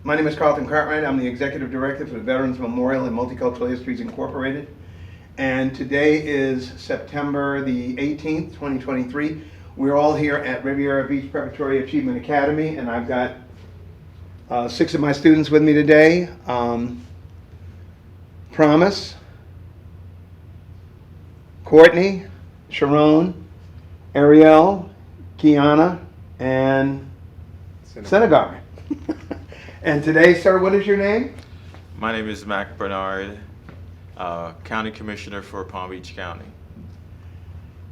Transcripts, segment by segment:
My name is Carlton Cartwright. I'm the Executive Director for the Veterans Memorial and Multicultural Histories Incorporated. And today is September the 18th, 2023. We're all here at Riviera Beach Preparatory Achievement Academy, and I've got 6 of my students with me today. Promise, Courtney, Sharon, Ariel, Kiana, and Senegar. And today, sir, what is your name? My name is Mac Bernard, County Commissioner for Palm Beach County.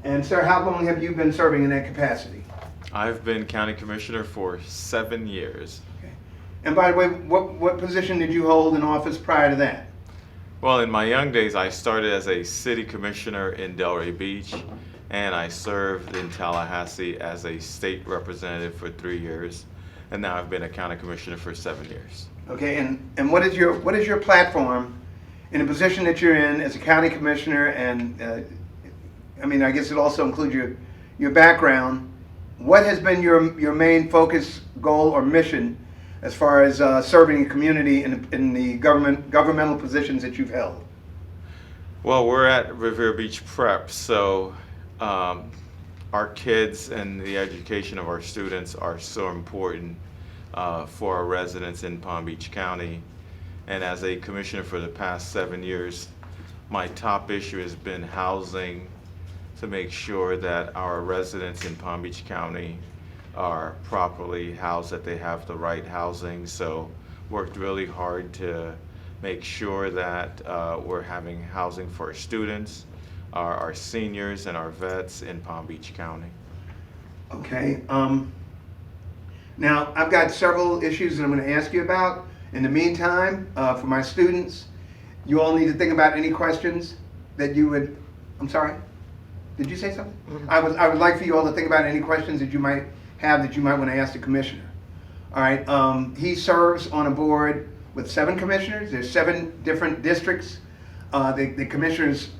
And sir, how long have you been serving in that capacity? I've been County Commissioner for 7 years. Okay. And by the way, what position did you hold in office prior to that? Well, in my young days, I started as a City Commissioner in Delray Beach, and I served in Tallahassee as a state representative for 3 years. And now I've been a county commissioner for 7 years. Okay, and what is your platform in the position that you're in as a county commissioner? And I guess it also includes your background. What has been your main focus, goal, or mission as far as serving the community in the governmental positions that you've held? Well, we're at Riviera Beach Prep, so our kids and the education of our students are so important for our residents in Palm Beach County. And as a commissioner for the past 7 years, my top issue has been housing, to make sure that our residents in Palm Beach County are properly housed, that they have the right housing. So worked really hard to make sure that we're having housing for our students, our seniors, and our vets in Palm Beach County. Okay. Now, I've got several issues that I'm going to ask you about. In the meantime, for my students, you all need to think about any questions that you would. I'm sorry. Did you say something? Mm-hmm. I would like for you all to think about any questions that you might have that you might want to ask the commissioner. All right. He serves on a board with 7 commissioners. There's 7 different districts. The commissioners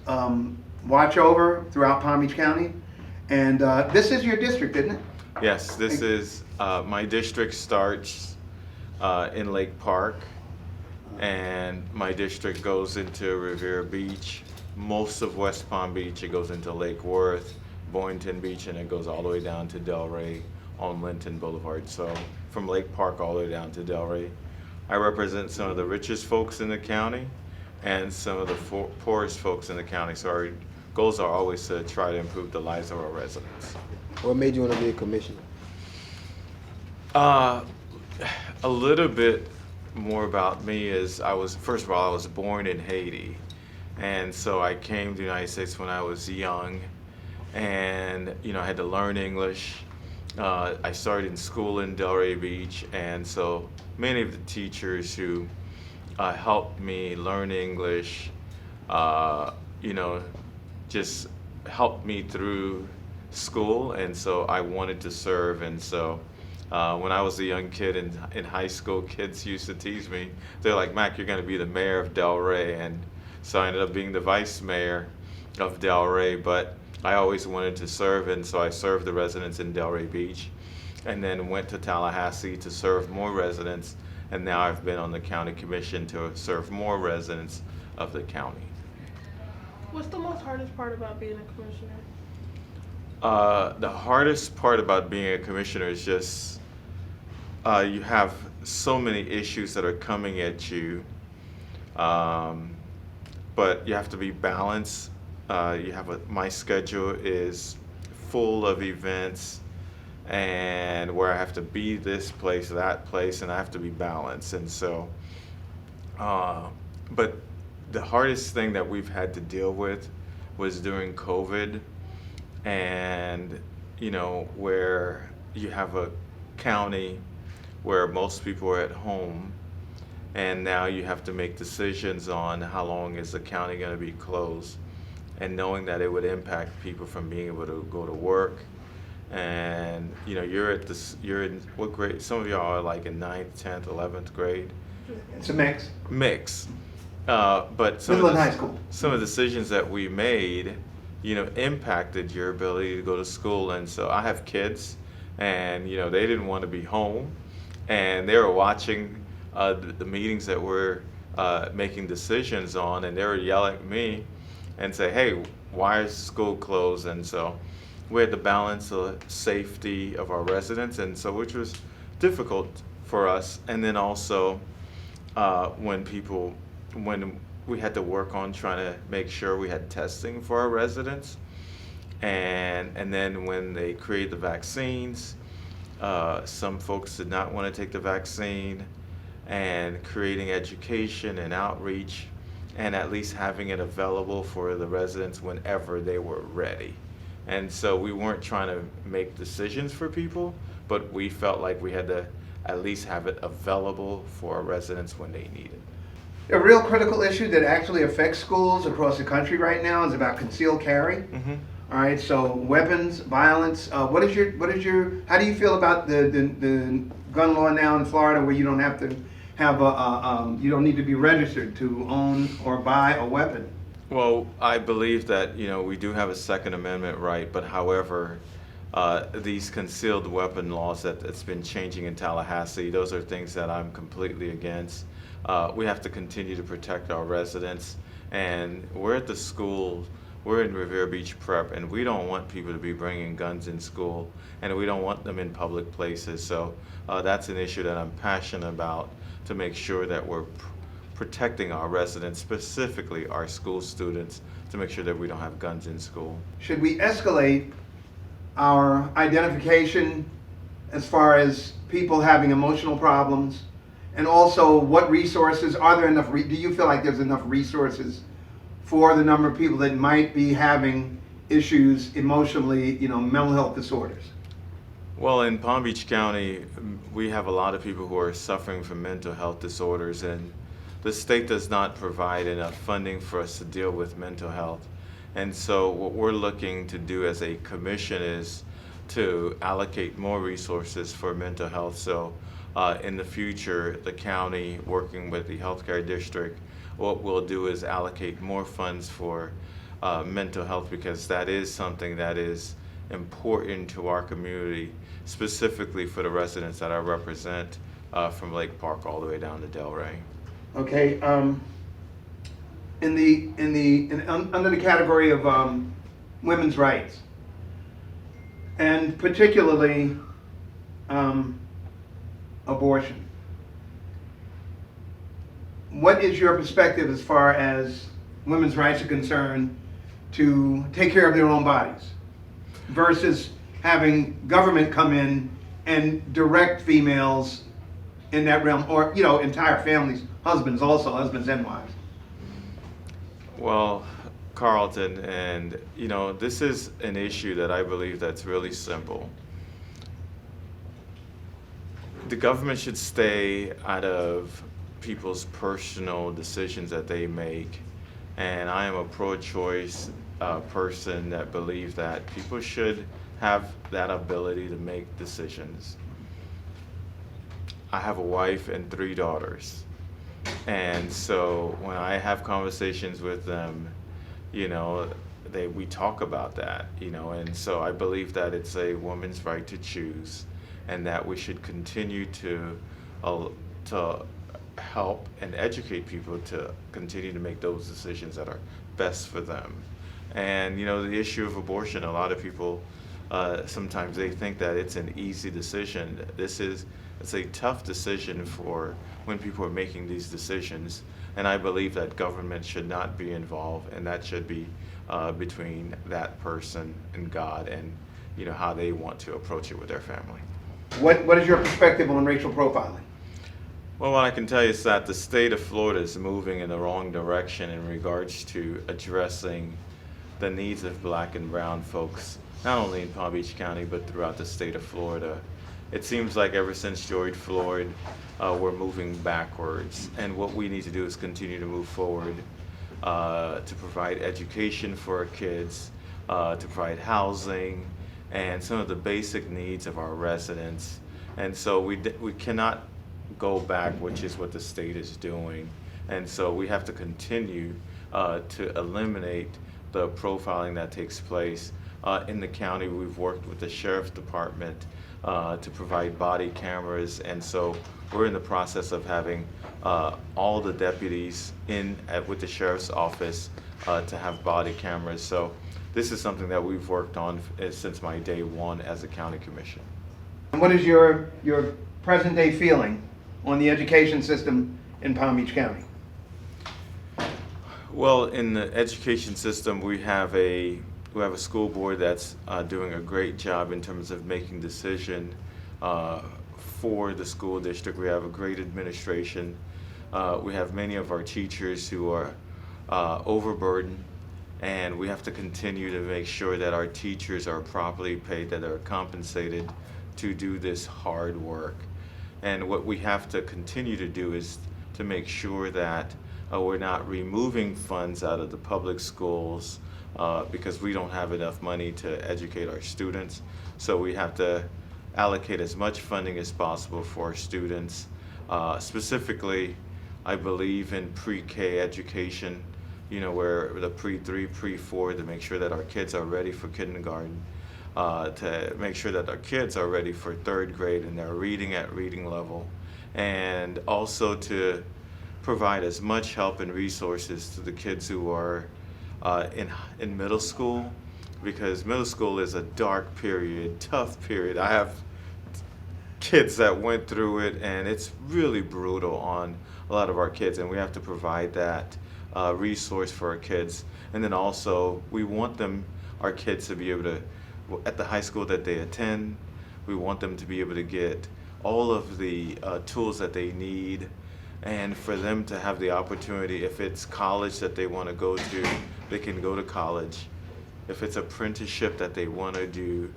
watch over throughout Palm Beach County. And this is your district, isn't it? Yes, this is, my district starts in Lake Park, and my district goes into Riviera Beach, most of West Palm Beach, it goes into Lake Worth, Boynton Beach, and it goes all the way down to Delray on Linton Boulevard. So from Lake Park all the way down to Delray. I represent some of the richest folks in the county and some of the poorest folks in the county. So our goals are always to try to improve the lives of our residents. What made you want to be a commissioner? A little bit more about me is first of all, I was born in Haiti. And so I came to the United States when I was young, and I had to learn English. I started in school in Delray Beach, and so many of the teachers who helped me learn English, just helped me through school, and so I wanted to serve. And so when I was a young kid in high school, kids used to tease me. They're like, "Mac, you're going to be the mayor of Delray," and so I ended up being the vice mayor of Delray. But I always wanted to serve, and so I served the residents in Delray Beach, and then went to Tallahassee to serve more residents, and now I've been on the county commission to serve more residents of the county. What's the most hardest part about being a commissioner? The hardest part about being a commissioner is just you have so many issues that are coming at you, but you have to be balanced. My schedule is full of events, and where I have to be this place, that place, and I have to be balanced. And so, but the hardest thing that we've had to deal with was during COVID, and where you have a county where most people are at home, and now you have to make decisions on how long is the county going to be closed, and knowing that it would impact people from being able to go to work. And you're in what grade? Some of y'all are like in 9th, 10th, 11th grade. It's a mix. But Middle and high school. some of the decisions that we made, impacted your ability to go to school. And so I have kids, and they didn't want to be home, and they were watching the meetings that we're making decisions on, and they were yelling at me and say, hey, why is school closed? And so we had to balance the safety of our residents, and so which was difficult for us. And then also when we had to work on trying to make sure we had testing for our residents, and then when they created the vaccines, some folks did not want to take the vaccine, and creating education and outreach and at least having it available for the residents whenever they were ready. And so we weren't trying to make decisions for people, but we felt like we had to at least have it available for our residents when they need it. A real critical issue that actually affects schools across the country right now is about concealed carry. Mm-hmm. All right, so weapons, violence. How do you feel about the gun law now in Florida, where you don't have to have you don't need to be registered to own or buy a weapon? Well, I believe that, we do have a Second Amendment right, but however, these concealed weapon laws that's been changing in Tallahassee, those are things that I'm completely against. We have to continue to protect our residents, and we're at the school. We're in Riviera Beach Prep, and we don't want people to be bringing guns in school, and we don't want them in public places. So that's an issue that I'm passionate about, to make sure that we're protecting our residents, specifically our school students, to make sure that we don't have guns in school. Should we escalate our identification as far as people having emotional problems? And also, what resources, are there enough, do you feel like there's enough resources for the number of people that might be having issues emotionally, mental health disorders? Well, in Palm Beach County, we have a lot of people who are suffering from mental health disorders, and the state does not provide enough funding for us to deal with mental health. And so what we're looking to do as a commission is to allocate more resources for mental health. So in the future, the county, working with the healthcare district, what we'll do is allocate more funds for mental health, because that is something that is important to our community, specifically for the residents that I represent from Lake Park all the way down to Delray. Okay, under the category of women's rights, and particularly abortion, what is your perspective as far as women's rights are concerned to take care of their own bodies versus having government come in and direct females in that realm, or entire families, husbands and wives? Well, Carlton, and this is an issue that I believe that's really simple. The government should stay out of people's personal decisions that they make, and I am a pro-choice person that believes that people should have that ability to make decisions. I have a wife and 3 daughters, and so when I have conversations with them, we talk about that, and so I believe that it's a woman's right to choose, and that we should continue to help and educate people to continue to make those decisions that are best for them. And the issue of abortion, a lot of people sometimes they think that it's an easy decision. It's a tough decision for when people are making these decisions, and I believe that government should not be involved, and that should be between that person and God, and how they want to approach it with their family. What is your perspective on racial profiling? Well, what I can tell you is that the state of Florida is moving in the wrong direction in regards to addressing the needs of Black and brown folks, not only in Palm Beach County, but throughout the state of Florida. It seems like ever since George Floyd, we're moving backwards, and what we need to do is continue to move forward, to provide education for our kids, to provide housing, and some of the basic needs of our residents. And so we cannot go back, which is what the state is doing. And so we have to continue to eliminate the profiling that takes place. In the county, we've worked with the sheriff's department to provide body cameras, and so we're in the process of having all the deputies with the sheriff's office to have body cameras. So this is something that we've worked on since my day one as a county commissioner. And what is your present day feeling on the education system in Palm Beach County? Well, in the education system, we have a school board that's doing a great job in terms of making decision for the school district. We have a great administration. We have many of our teachers who are overburdened, and we have to continue to make sure that our teachers are properly paid, that they're compensated to do this hard work. And what we have to continue to do is to make sure that we're not removing funds out of the public schools because we don't have enough money to educate our students. So we have to allocate as much funding as possible for our students. Specifically, I believe in pre-K education, where the pre-3, pre-4, to make sure that our kids are ready for kindergarten, to make sure that our kids are ready for 3rd grade and they're reading at reading level, and also to provide as much help and resources to the kids who are in middle school, because middle school is a dark period, tough period. I have kids that went through it, and it's really brutal on a lot of our kids, and we have to provide that resource for our kids. And then also, we want our kids to be able to, at the high school that they attend, we want them to be able to get all of the tools that they need, and for them to have the opportunity, if it's college that they want to go to, they can go to college. If it's apprenticeship that they want to do,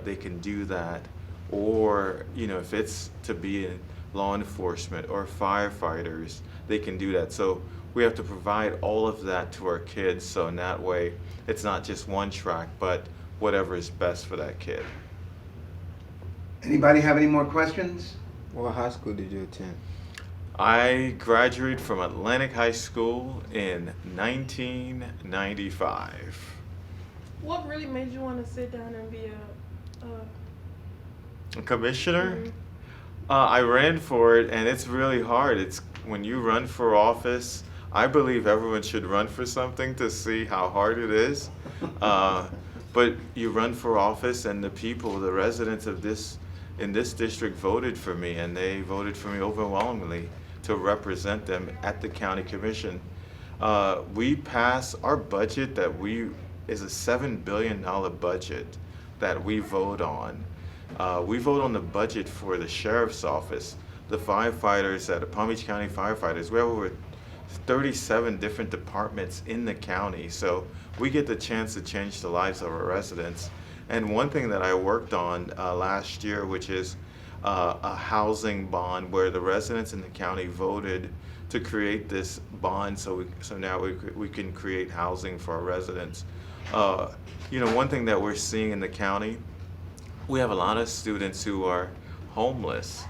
they can do that. Or, if it's to be in law enforcement or firefighters, they can do that. So we have to provide all of that to our kids, so in that way, it's not just one track, but whatever is best for that kid. Anybody have any more questions? What high school did you attend? I graduated from Atlantic High School in 1995. What really made you want to sit down and be a Commissioner? Mhm. I ran for it, and it's really hard. It's when you run for office, I believe everyone should run for something to see how hard it is. But you run for office, and the people, the residents in this district voted for me, and they voted for me overwhelmingly to represent them at the county commission. We pass our budget is a $7 billion budget that we vote on. We vote on the budget for the sheriff's office, the firefighters at the Palm Beach County firefighters. We have over 37 different departments in the county, so we get the chance to change the lives of our residents. And one thing that I worked on last year, which is a housing bond, where the residents in the county voted to create this bond, so now we can create housing for our residents. One thing that we're seeing in the county, we have a lot of students who are homeless,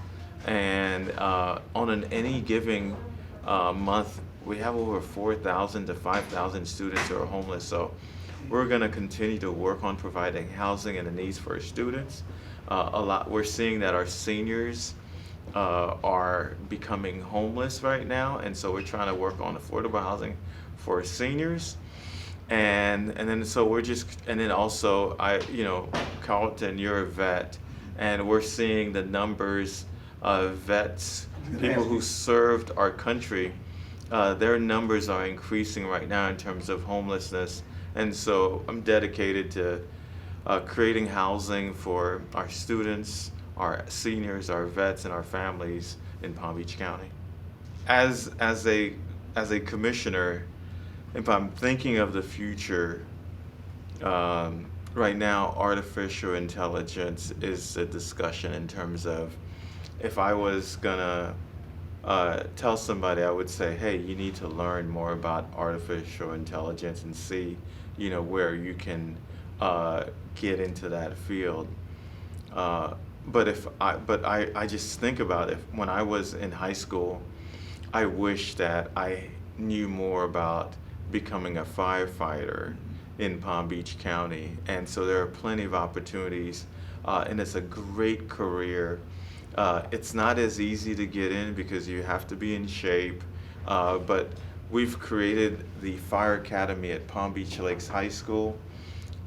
and on any given month, we have over 4,000 to 5,000 students who are homeless. So we're going to continue to work on providing housing and the needs for our students. We're seeing that our seniors are becoming homeless right now, and so we're trying to work on affordable housing for seniors. And then also Carlton, you're a vet, and we're seeing the numbers of vets, people who served our country, their numbers are increasing right now in terms of homelessness. And so I'm dedicated to creating housing for our students, our seniors, our vets, and our families in Palm Beach County. As a commissioner, if I'm thinking of the future, right now artificial intelligence is a discussion in terms of, if I was gonna tell somebody, I would say, hey, you need to learn more about artificial intelligence and see, where you can get into that field. But I just think about it. When I was in high school, I wish that I knew more about becoming a firefighter in Palm Beach County. And so there are plenty of opportunities and it's a great career. It's not as easy to get in because you have to be in shape, but we've created the Fire Academy at Palm Beach Lakes High School,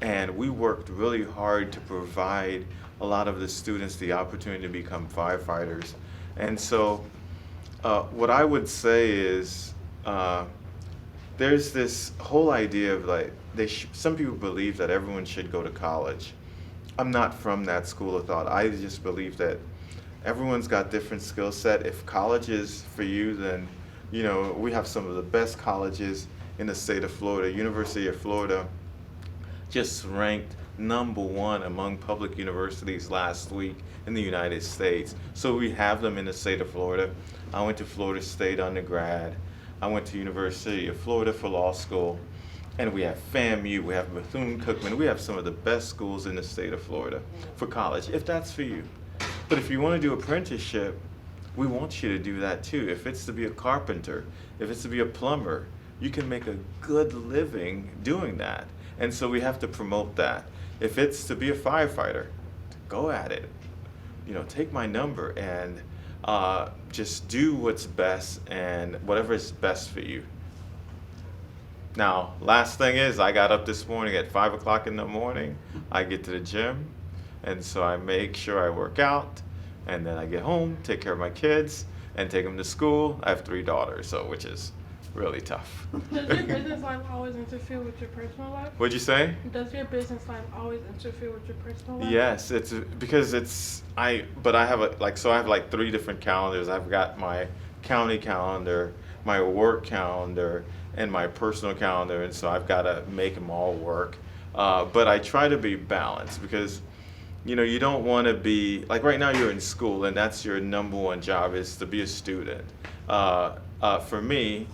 and we worked really hard to provide a lot of the students the opportunity to become firefighters. And so what I would say is there's this whole idea of like, some people believe that everyone should go to college. I'm not from that school of thought. I just believe that everyone's got different skill set. If college is for you, then we have some of the best colleges in the state of Florida. University of Florida just ranked #1 among public universities last week in the United States. So we have them in the state of Florida. I went to Florida State undergrad. I went to University of Florida for law school. And we have FAMU, we have Bethune-Cookman. We have some of the best schools in the state of Florida for college, if that's for you. But if you want to do apprenticeship, we want you to do that too. If it's to be a carpenter, if it's to be a plumber, you can make a good living doing that. And so we have to promote that. If it's to be a firefighter, go at it. Take my number and just do what's best and whatever is best for you. Now, last thing is, I got up this morning at 5 o'clock in the morning. I get to the gym, and so I make sure I work out, and then I get home, take care of my kids, and take them to school. I have 3 daughters, which is really tough. Does your business life always interfere with your personal life? What'd you say? Does your business life always interfere with your personal life? Yes, it's because I have like 3 different calendars. I've got my county calendar, my work calendar, and my personal calendar, and so I've got to make them all work. But I try to be balanced because, you don't want to be, like right now you're in school and that's your #1 job is to be a student. For me,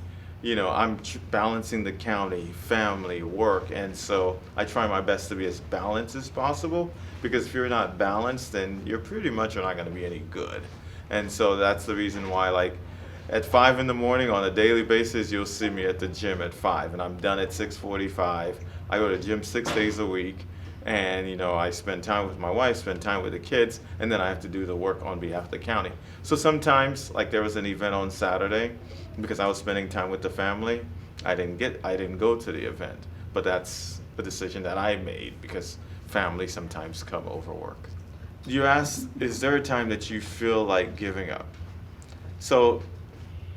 I'm balancing the county, family, work, and so I try my best to be as balanced as possible because if you're not balanced, then you're pretty much not going to be any good. And so that's the reason why, like, at 5 in the morning on a daily basis, you'll see me at the gym at 5, and I'm done at 6:45. I go to the gym 6 days a week, and I spend time with my wife, spend time with the kids, and then I have to do the work on behalf of the county. So sometimes, like there was an event on Saturday, because I was spending time with the family, I didn't go to the event, but that's a decision that I made because family sometimes come over work. You asked, is there a time that you feel like giving up? So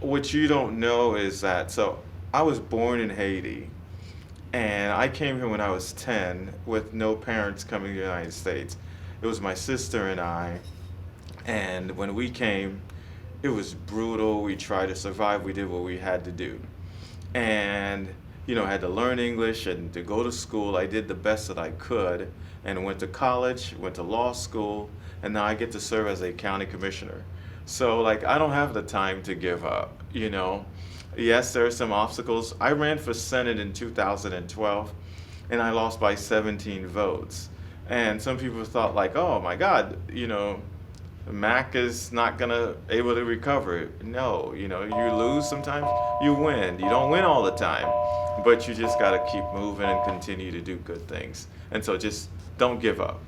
what you don't know is that, I was born in Haiti, and I came here when I was 10 with no parents coming to the United States. It was my sister and I, and when we came, it was brutal. We tried to survive. We did what we had to do. And, I had to learn English and to go to school. I did the best that I could and went to college, went to law school, and now I get to serve as a county commissioner. So, I don't have the time to give up, Yes, there are some obstacles. I ran for Senate in 2012, and I lost by 17 votes. And some people thought, oh my God, Mac is not able to recover. No, you lose sometimes, you win. You don't win all the time, but you just got to keep moving and continue to do good things. And so just don't give up.